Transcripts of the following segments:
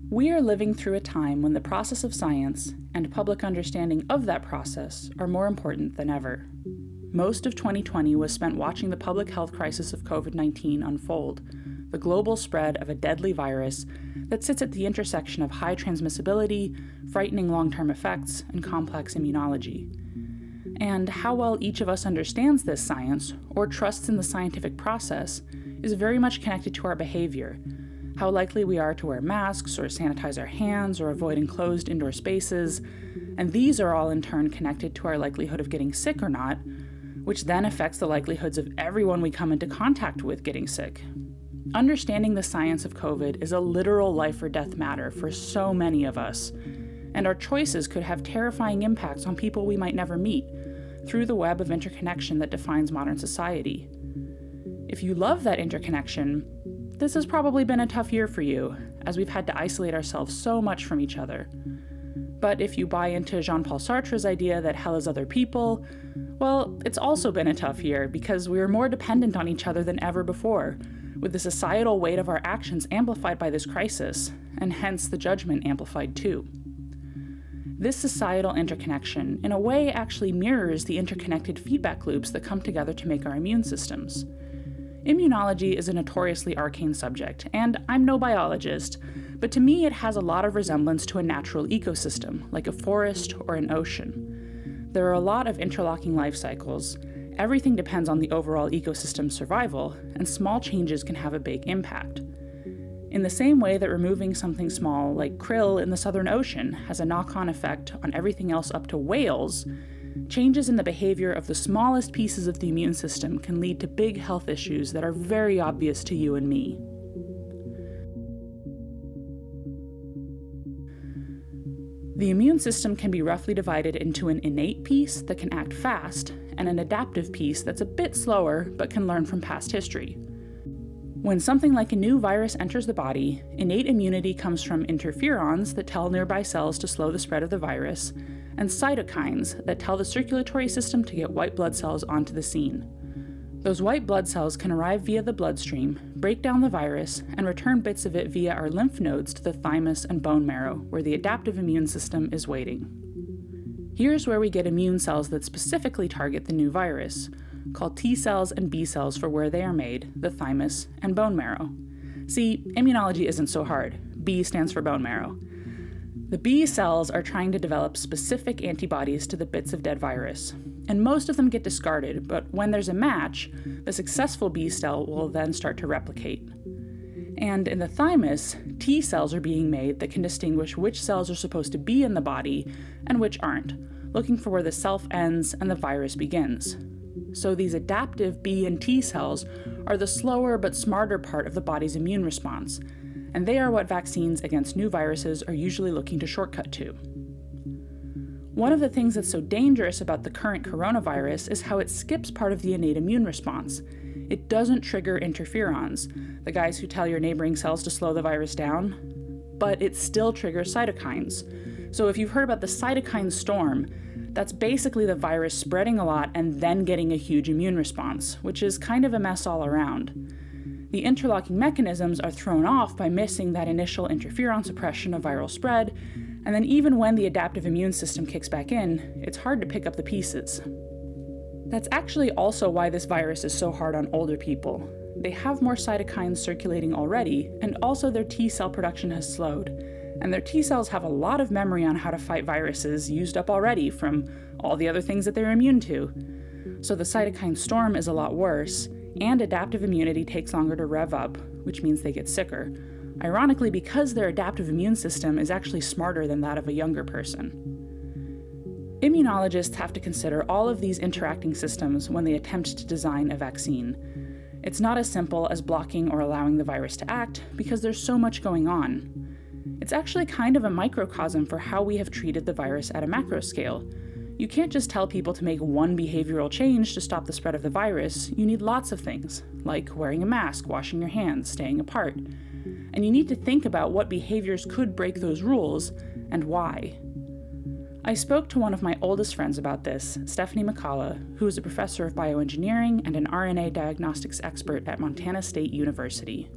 We are living through a time when the process of science and public understanding of that process are more important than ever. Most of 2020 was spent watching the public health crisis of COVID-19 unfold, the global spread of a deadly virus that sits at the intersection of high transmissibility, frightening long-term effects, and complex immunology. And how well each of us understands this science or trusts in the scientific process is very much connected to our behavior. How likely we are to wear masks or sanitize our hands or avoid enclosed indoor spaces, and these are all in turn connected to our likelihood of getting sick or not, which then affects the likelihoods of everyone we come into contact with getting sick. Understanding the science of COVID is a literal life or death matter for so many of us, and our choices could have terrifying impacts on people we might never meet through the web of interconnection that defines modern society. If you love that interconnection, this has probably been a tough year for you, as we've had to isolate ourselves so much from each other. But if you buy into Jean-Paul Sartre's idea that hell is other people, well, it's also been a tough year because we are more dependent on each other than ever before, with the societal weight of our actions amplified by this crisis, and hence the judgment amplified too. This societal interconnection, in a way, actually mirrors the interconnected feedback loops that come together to make our immune systems. Immunology is a notoriously arcane subject, and I'm no biologist, but to me it has a lot of resemblance to a natural ecosystem, like a forest or an ocean. There are a lot of interlocking life cycles. Everything depends on the overall ecosystem's survival, and small changes can have a big impact. In the same way that removing something small, like krill in the Southern Ocean, has a knock-on effect on everything else up to whales, changes in the behavior of the smallest pieces of the immune system can lead to big health issues that are very obvious to you and me. The immune system can be roughly divided into an innate piece that can act fast and an adaptive piece that's a bit slower but can learn from past history. When something like a new virus enters the body, innate immunity comes from interferons that tell nearby cells to slow the spread of the virus, and cytokines that tell the circulatory system to get white blood cells onto the scene. Those white blood cells can arrive via the bloodstream, break down the virus, and return bits of it via our lymph nodes to the thymus and bone marrow, where the adaptive immune system is waiting. Here's where we get immune cells that specifically target the new virus, called T cells and B cells for where they are made, the thymus and bone marrow. See, immunology isn't so hard. B stands for bone marrow. The B cells are trying to develop specific antibodies to the bits of dead virus, and most of them get discarded, but when there's a match, the successful B cell will then start to replicate. And in the thymus, T cells are being made that can distinguish which cells are supposed to be in the body and which aren't, looking for where the self ends and the virus begins. So these adaptive B and T cells are the slower but smarter part of the body's immune response, and they are what vaccines against new viruses are usually looking to shortcut to. One of the things that's so dangerous about the current coronavirus is how it skips part of the innate immune response. It doesn't trigger interferons, the guys who tell your neighboring cells to slow the virus down, but it still triggers cytokines. So if you've heard about the cytokine storm, that's basically the virus spreading a lot and then getting a huge immune response, which is kind of a mess all around. The interlocking mechanisms are thrown off by missing that initial interferon suppression of viral spread, and then even when the adaptive immune system kicks back in, it's hard to pick up the pieces. That's actually also why this virus is so hard on older people. They have more cytokines circulating already, and also their T cell production has slowed, and their T cells have a lot of memory on how to fight viruses used up already from all the other things that they're immune to. So the cytokine storm is a lot worse, and adaptive immunity takes longer to rev up, which means they get sicker, ironically because their adaptive immune system is actually smarter than that of a younger person. Immunologists have to consider all of these interacting systems when they attempt to design a vaccine. It's not as simple as blocking or allowing the virus to act, because there's so much going on. It's actually kind of a microcosm for how we have treated the virus at a macro scale. You can't just tell people to make one behavioral change to stop the spread of the virus. You need lots of things, like wearing a mask, washing your hands, staying apart. And you need to think about what behaviors could break those rules and why. I spoke to one of my oldest friends about this, Stephanie McCalla, who is a professor of bioengineering and an RNA diagnostics expert at Montana State University.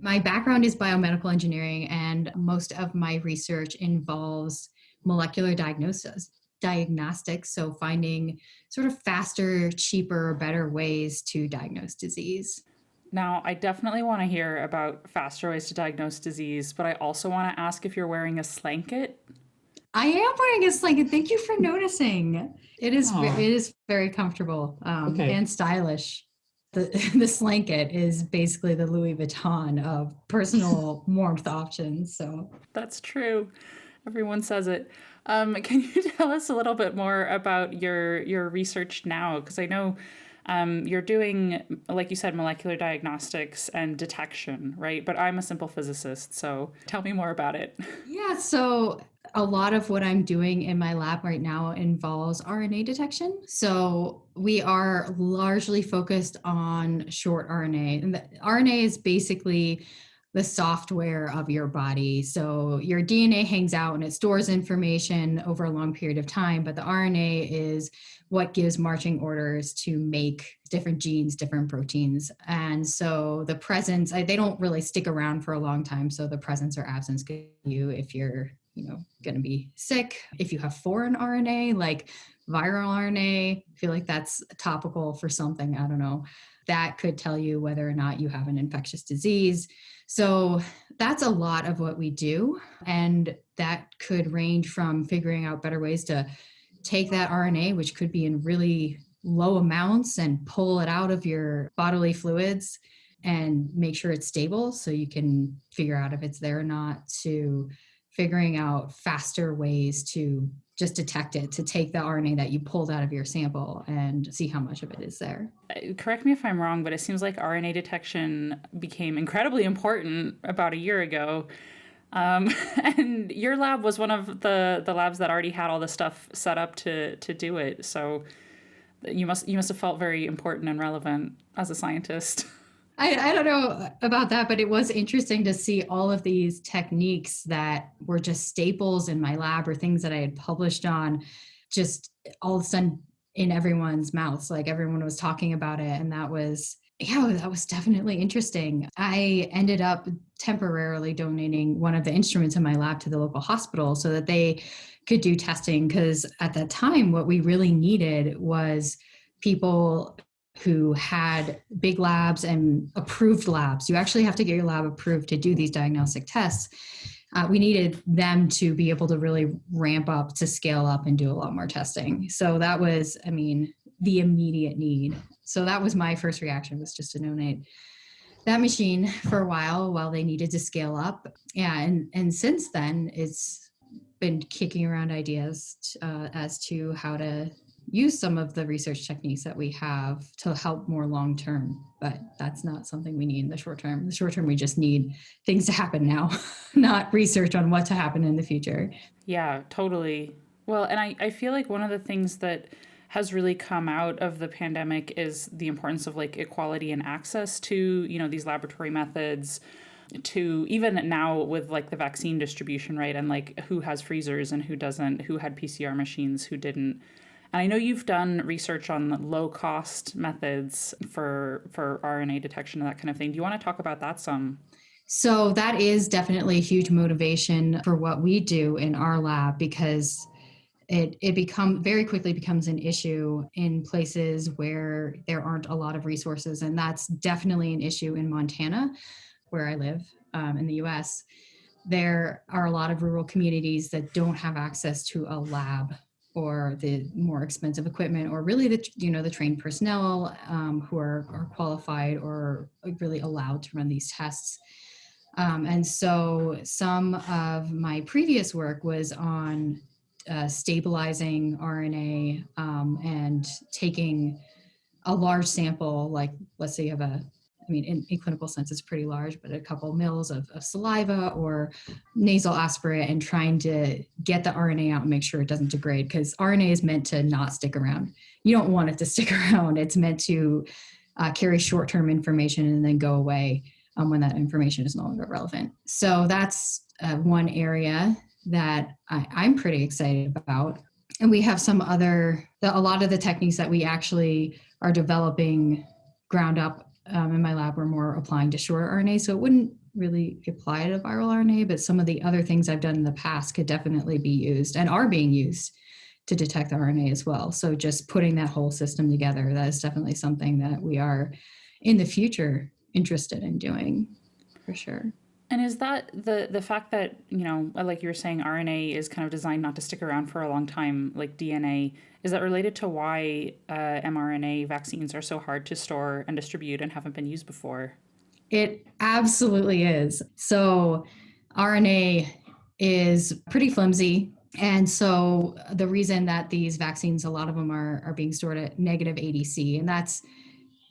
My background is biomedical engineering, and most of my research involves molecular diagnostics, so finding sort of faster, cheaper, better ways to diagnose disease. Now, I definitely want to hear about faster ways to diagnose disease, but I also want to ask if you're wearing a slanket. I am wearing a slanket. Thank you for noticing. It is very comfortable and stylish. The slanket is basically the Louis Vuitton of personal warmth options. So That's true. Everyone says it. Can you tell us a little bit more about your research now? Because I know you're doing, like you said, molecular diagnostics and detection, right? But I'm a simple physicist, so tell me more about it. yeah, so a lot of what I'm doing in my lab right now involves RNA detection. So we are largely focused on short RNA. And the RNA is basically the software of your body. So your DNA hangs out and it stores information over a long period of time, but the RNA is what gives marching orders to make different genes, different proteins. And so the presence, they don't really stick around for a long time. So the presence or absence can you if you're going to be sick. If you have foreign RNA, like viral RNA, I feel like that's topical for something, I don't know, that could tell you whether or not you have an infectious disease. So that's a lot of what we do. And that could range from figuring out better ways to take that RNA, which could be in really low amounts, and pull it out of your bodily fluids and make sure it's stable so you can figure out if it's there or not, to figuring out faster ways to just detect it, to take the RNA that you pulled out of your sample and see how much of it is there. Correct me if I'm wrong, but it seems like RNA detection became incredibly important about a year ago. And your lab was one of the labs that already had all the stuff set up to do it. So you must have felt very important and relevant as a scientist. I don't know about that, but it was interesting to see all of these techniques that were just staples in my lab or things that I had published on, just all of a sudden in everyone's mouths. Like everyone was talking about it. And that was definitely interesting. I ended up temporarily donating one of the instruments in my lab to the local hospital so that they could do testing. Because at that time, what we really needed was people who had big labs and approved labs. You actually have to get your lab approved to do these diagnostic tests. We needed them to be able to really ramp up, to scale up and do a lot more testing. So that was, the immediate need. So that was my first reaction, was just to donate that machine for a while they needed to scale up. Yeah, and since then, it's been kicking around ideas as to how to use some of the research techniques that we have to help more long term, but that's not something we need in the short term. In the short term, we just need things to happen now, not research on what to happen in the future. Yeah, totally. Well, and I feel like one of the things that has really come out of the pandemic is the importance of like equality and access to, these laboratory methods, to even now with like the vaccine distribution, right? And like who has freezers and who doesn't, who had PCR machines, who didn't. And I know you've done research on low cost methods for RNA detection and that kind of thing. Do you want to talk about that some? So that is definitely a huge motivation for what we do in our lab, because it very quickly becomes an issue in places where there aren't a lot of resources. And that's definitely an issue in Montana, where I live, in the US. There are a lot of rural communities that don't have access to a lab or the more expensive equipment, or really the trained personnel who are qualified or really allowed to run these tests. And so some of my previous work was on stabilizing RNA and taking a large sample, like let's say you have in clinical sense, it's pretty large, but a couple mils of saliva or nasal aspirate, and trying to get the RNA out and make sure it doesn't degrade, because RNA is meant to not stick around. You don't want it to stick around. It's meant to carry short-term information and then go away. when that information is no longer relevant. So that's one area that I'm pretty excited about. And we have some a lot of the techniques that we actually are developing ground up in my lab, we're more applying to shorter RNA. So it wouldn't really apply to viral RNA, but some of the other things I've done in the past could definitely be used and are being used to detect the RNA as well. So just putting that whole system together, that is definitely something that we are in the future interested in doing for sure. And is that the fact that, like you were saying, RNA is kind of designed not to stick around for a long time, like DNA, is that related to why mRNA vaccines are so hard to store and distribute and haven't been used before? It absolutely is. So RNA is pretty flimsy. And so the reason that these vaccines, a lot of them are being stored at negative 80C, and that's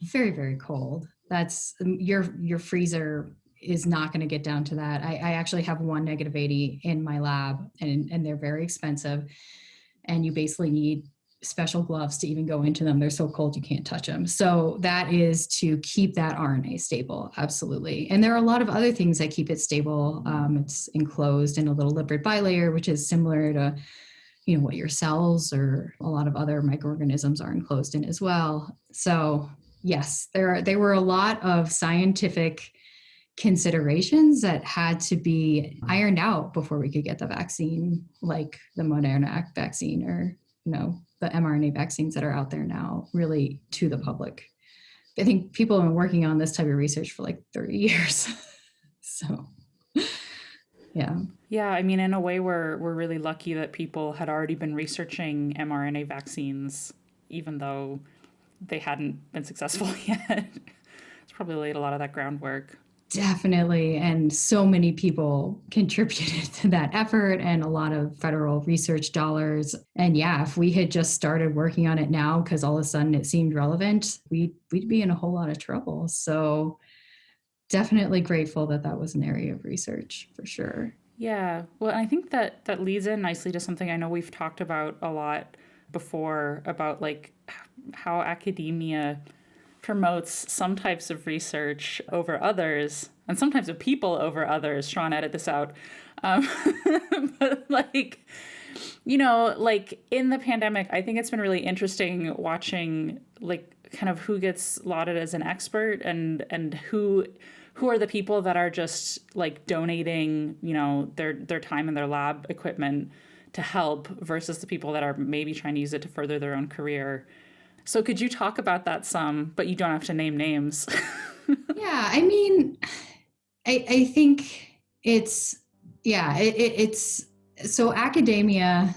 very, very cold. That's your freezer is not going to get down to that. I actually have one negative 80 in my lab, and they're very expensive. And you basically need special gloves to even go into them. They're so cold you can't touch them. So that is to keep that RNA stable, absolutely. And there are a lot of other things that keep it stable. It's enclosed in a little lipid bilayer, which is similar to what your cells or a lot of other microorganisms are enclosed in as well. So yes, there were a lot of scientific considerations that had to be ironed out before we could get the vaccine, like the Moderna vaccine or the mRNA vaccines that are out there now, really to the public. I think people have been working on this type of research for like 30 years. So yeah. Yeah, I mean, in a way, we're really lucky that people had already been researching mRNA vaccines, even though they hadn't been successful yet. It's probably laid a lot of that groundwork. Definitely. And so many people contributed to that effort and a lot of federal research dollars. And yeah, if we had just started working on it now, because all of a sudden it seemed relevant, we'd be in a whole lot of trouble. So definitely grateful that was an area of research for sure. Yeah. Well, I think that leads in nicely to something I know we've talked about a lot before about like how academia promotes some types of research over others and some types of people over others. Sean, edit this out. But like in the pandemic, I think it's been really interesting watching like kind of who gets lauded as an expert and who are the people that are just like donating, their time and their lab equipment to help versus the people that are maybe trying to use it to further their own career. So could you talk about that some, but you don't have to name names. Yeah, I mean, I think it's so academia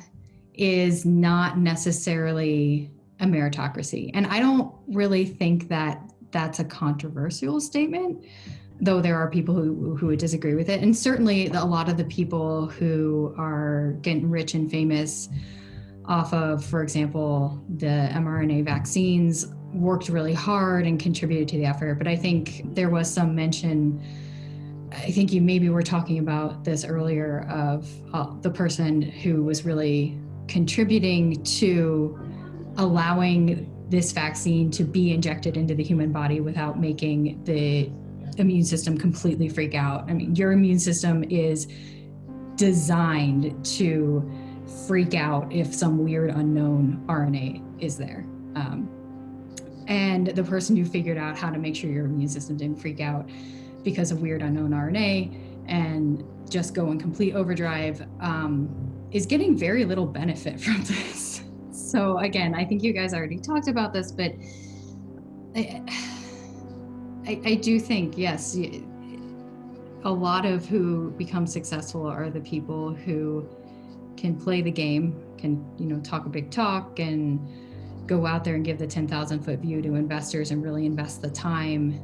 is not necessarily a meritocracy. And I don't really think that that's a controversial statement, though there are people who would disagree with it. And certainly a lot of the people who are getting rich and famous off of, for example, the mRNA vaccines worked really hard and contributed to the effort. But I think there was some mention, I think you maybe were talking about this earlier, of the person who was really contributing to allowing this vaccine to be injected into the human body without making the immune system completely freak out. I mean, your immune system is designed to freak out if some weird unknown RNA is there. And the person who figured out how to make sure your immune system didn't freak out because of weird unknown RNA and just go in complete overdrive is getting very little benefit from this. So again, I think you guys already talked about this, but I do think, yes, a lot of who become successful are the people who can play the game, can talk a big talk and go out there and give the 10,000 foot view to investors and really invest the time.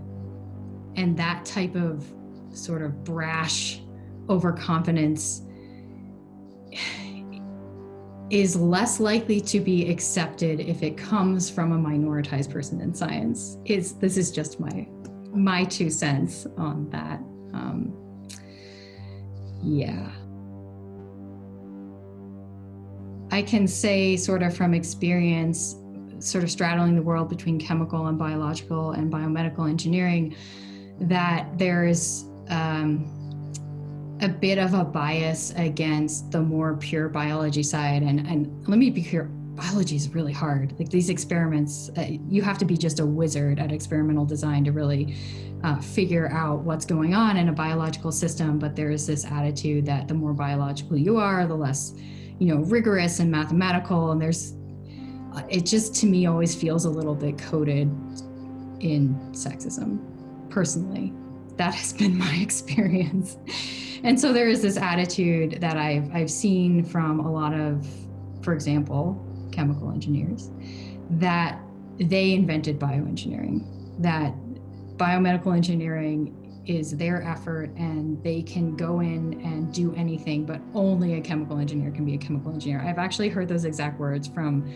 And that type of sort of brash overconfidence is less likely to be accepted if it comes from a minoritized person in science. This is just my 2 cents on that. Yeah. I can say sort of from experience, sort of straddling the world between chemical and biological and biomedical engineering, that there's a bit of a bias against the more pure biology side. And let me be clear, biology is really hard. Like these experiments, you have to be just a wizard at experimental design to really figure out what's going on in a biological system. But there is this attitude that the more biological you are, the less, rigorous and mathematical. And it just, to me, always feels a little bit coded in sexism, personally. That has been my experience. And so there is this attitude that I've seen from a lot of, for example, chemical engineers, that they invented bioengineering, that biomedical engineering is their effort and they can go in and do anything, but only a chemical engineer can be a chemical engineer. I've actually heard those exact words from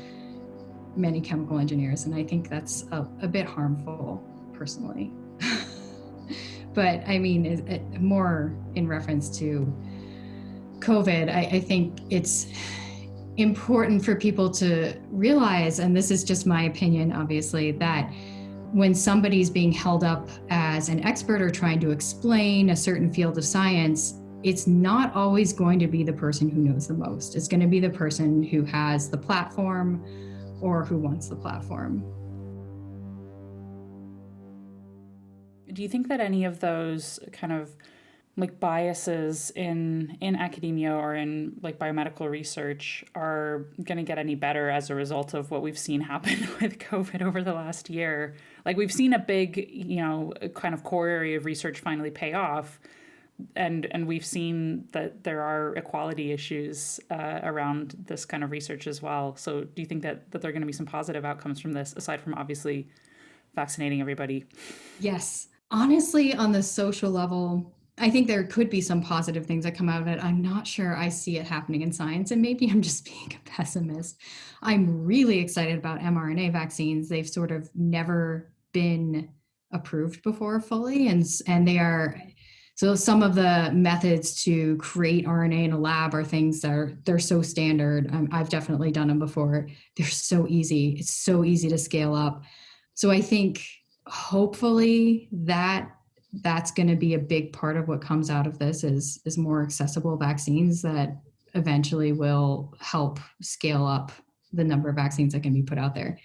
many chemical engineers, and I think that's a bit harmful, personally. But I mean, more in reference to COVID, I think it's important for people to realize, and this is just my opinion, obviously, that when somebody's being held up as an expert or trying to explain a certain field of science, it's not always going to be the person who knows the most. It's going to be the person who has the platform or who wants the platform. Do you think that any of those kind of like biases in academia or in like biomedical research are going to get any better as a result of what we've seen happen with COVID over the last year? Like we've seen a big, kind of core area of research finally pay off. And we've seen that there are equality issues around this kind of research as well. So do you think that there are going to be some positive outcomes from this, aside from obviously vaccinating everybody? Yes. Honestly, on the social level, I think there could be some positive things that come out of it. I'm not sure I see it happening in science, and maybe I'm just being a pessimist. I'm really excited about mRNA vaccines. They've sort of never been approved before fully, and they are. So some of the methods to create RNA in a lab are things that they're so standard. I've definitely done them before. They're so easy. It's so easy to scale up. So I think hopefully that's going to be a big part of what comes out of this is more accessible vaccines that eventually will help scale up the number of vaccines that can be put out there.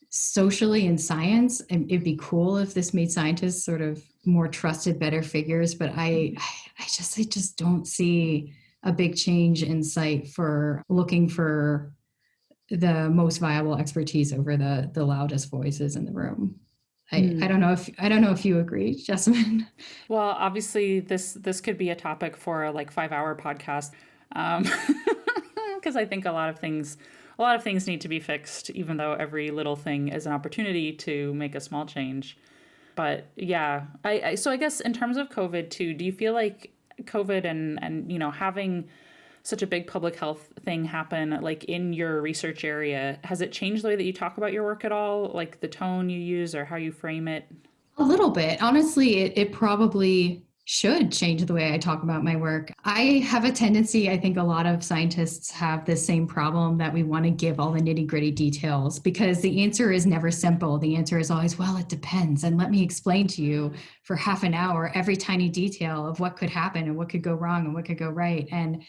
Socially in science, it'd be cool if this made scientists sort of more trusted, better figures, but I just don't see a big change in sight for looking for the most viable expertise over the loudest voices in the room. I don't know if you agree, Jessamine. Well, obviously this could be a topic for a 5-hour podcast, because I think a lot of things need to be fixed, even though every little thing is an opportunity to make a small change. But yeah, so I guess in terms of COVID too, do you feel like COVID and having such a big public health thing happen in your research area, has it changed the way that you talk about your work at all? Like the tone you use or how you frame it? A little bit. Honestly, it probably should change the way I talk about my work. I have a tendency, I think a lot of scientists have the same problem, that we want to give all the nitty-gritty details because the answer is never simple. The answer is always, well, it depends. And let me explain to you for half an hour every tiny detail of what could happen and what could go wrong and what could go right. And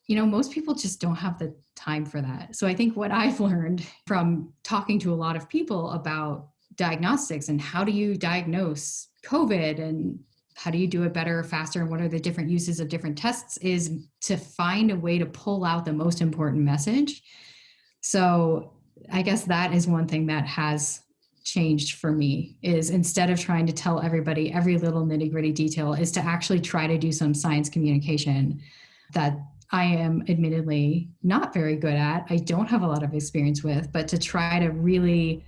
most people just don't have the time for that. So I think what I've learned from talking to a lot of people about diagnostics and how do you diagnose COVID and how do you do it better or faster and what are the different uses of different tests is to find a way to pull out the most important message. So I guess that is one thing that has changed for me, is instead of trying to tell everybody every little nitty-gritty detail, is to actually try to do some science communication that I am admittedly not very good at. I don't have a lot of experience with, but to try to really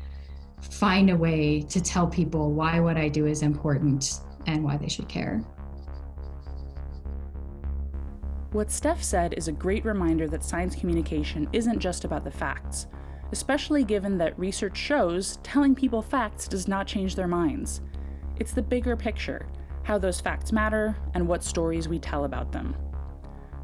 find a way to tell people why what I do is important and why they should care. What Steph said is a great reminder that science communication isn't just about the facts, especially given that research shows telling people facts does not change their minds. It's the bigger picture, how those facts matter, and what stories we tell about them.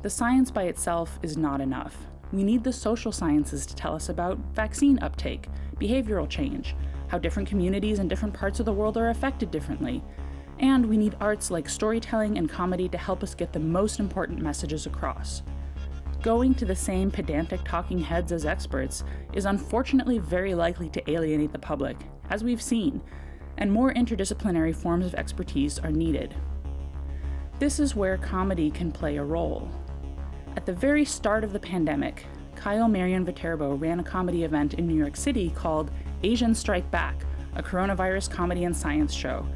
The science by itself is not enough. We need the social sciences to tell us about vaccine uptake, behavioral change, how different communities in different parts of the world are affected differently, And we need arts like storytelling and comedy to help us get the most important messages across. Going to the same pedantic talking heads as experts is unfortunately very likely to alienate the public, as we've seen, and more interdisciplinary forms of expertise are needed. This is where comedy can play a role. At the very start of the pandemic, Kyle Marion Viterbo ran a comedy event in New York City called Asians Strike Back, a coronavirus comedy and science show,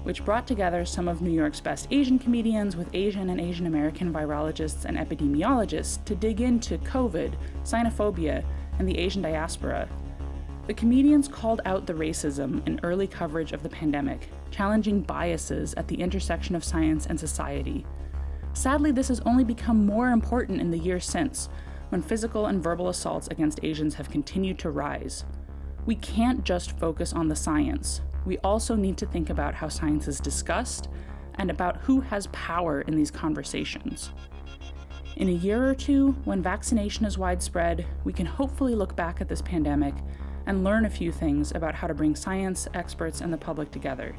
which brought together some of New York's best Asian comedians with Asian and Asian American virologists and epidemiologists to dig into COVID, xenophobia, and the Asian diaspora. The comedians called out the racism in early coverage of the pandemic, challenging biases at the intersection of science and society. Sadly, this has only become more important in the years since, when physical and verbal assaults against Asians have continued to rise. We can't just focus on the science. We also need to think about how science is discussed and about who has power in these conversations. In a year or two, when vaccination is widespread, we can hopefully look back at this pandemic and learn a few things about how to bring science, experts, and the public together.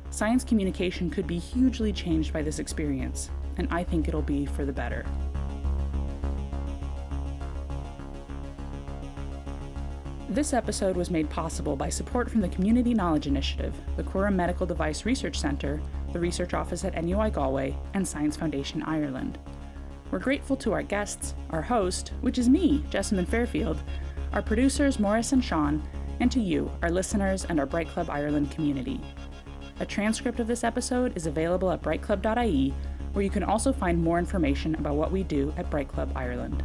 Science communication could be hugely changed by this experience, and I think it'll be for the better. This episode was made possible by support from the Community Knowledge Initiative, the Quorum Medical Device Research Centre, the Research Office at NUI Galway, and Science Foundation Ireland. We're grateful to our guests, our host, which is me, Jessamine Fairfield, our producers Morris and Sean, and to you, our listeners and our Bright Club Ireland community. A transcript of this episode is available at brightclub.ie, where you can also find more information about what we do at Bright Club Ireland.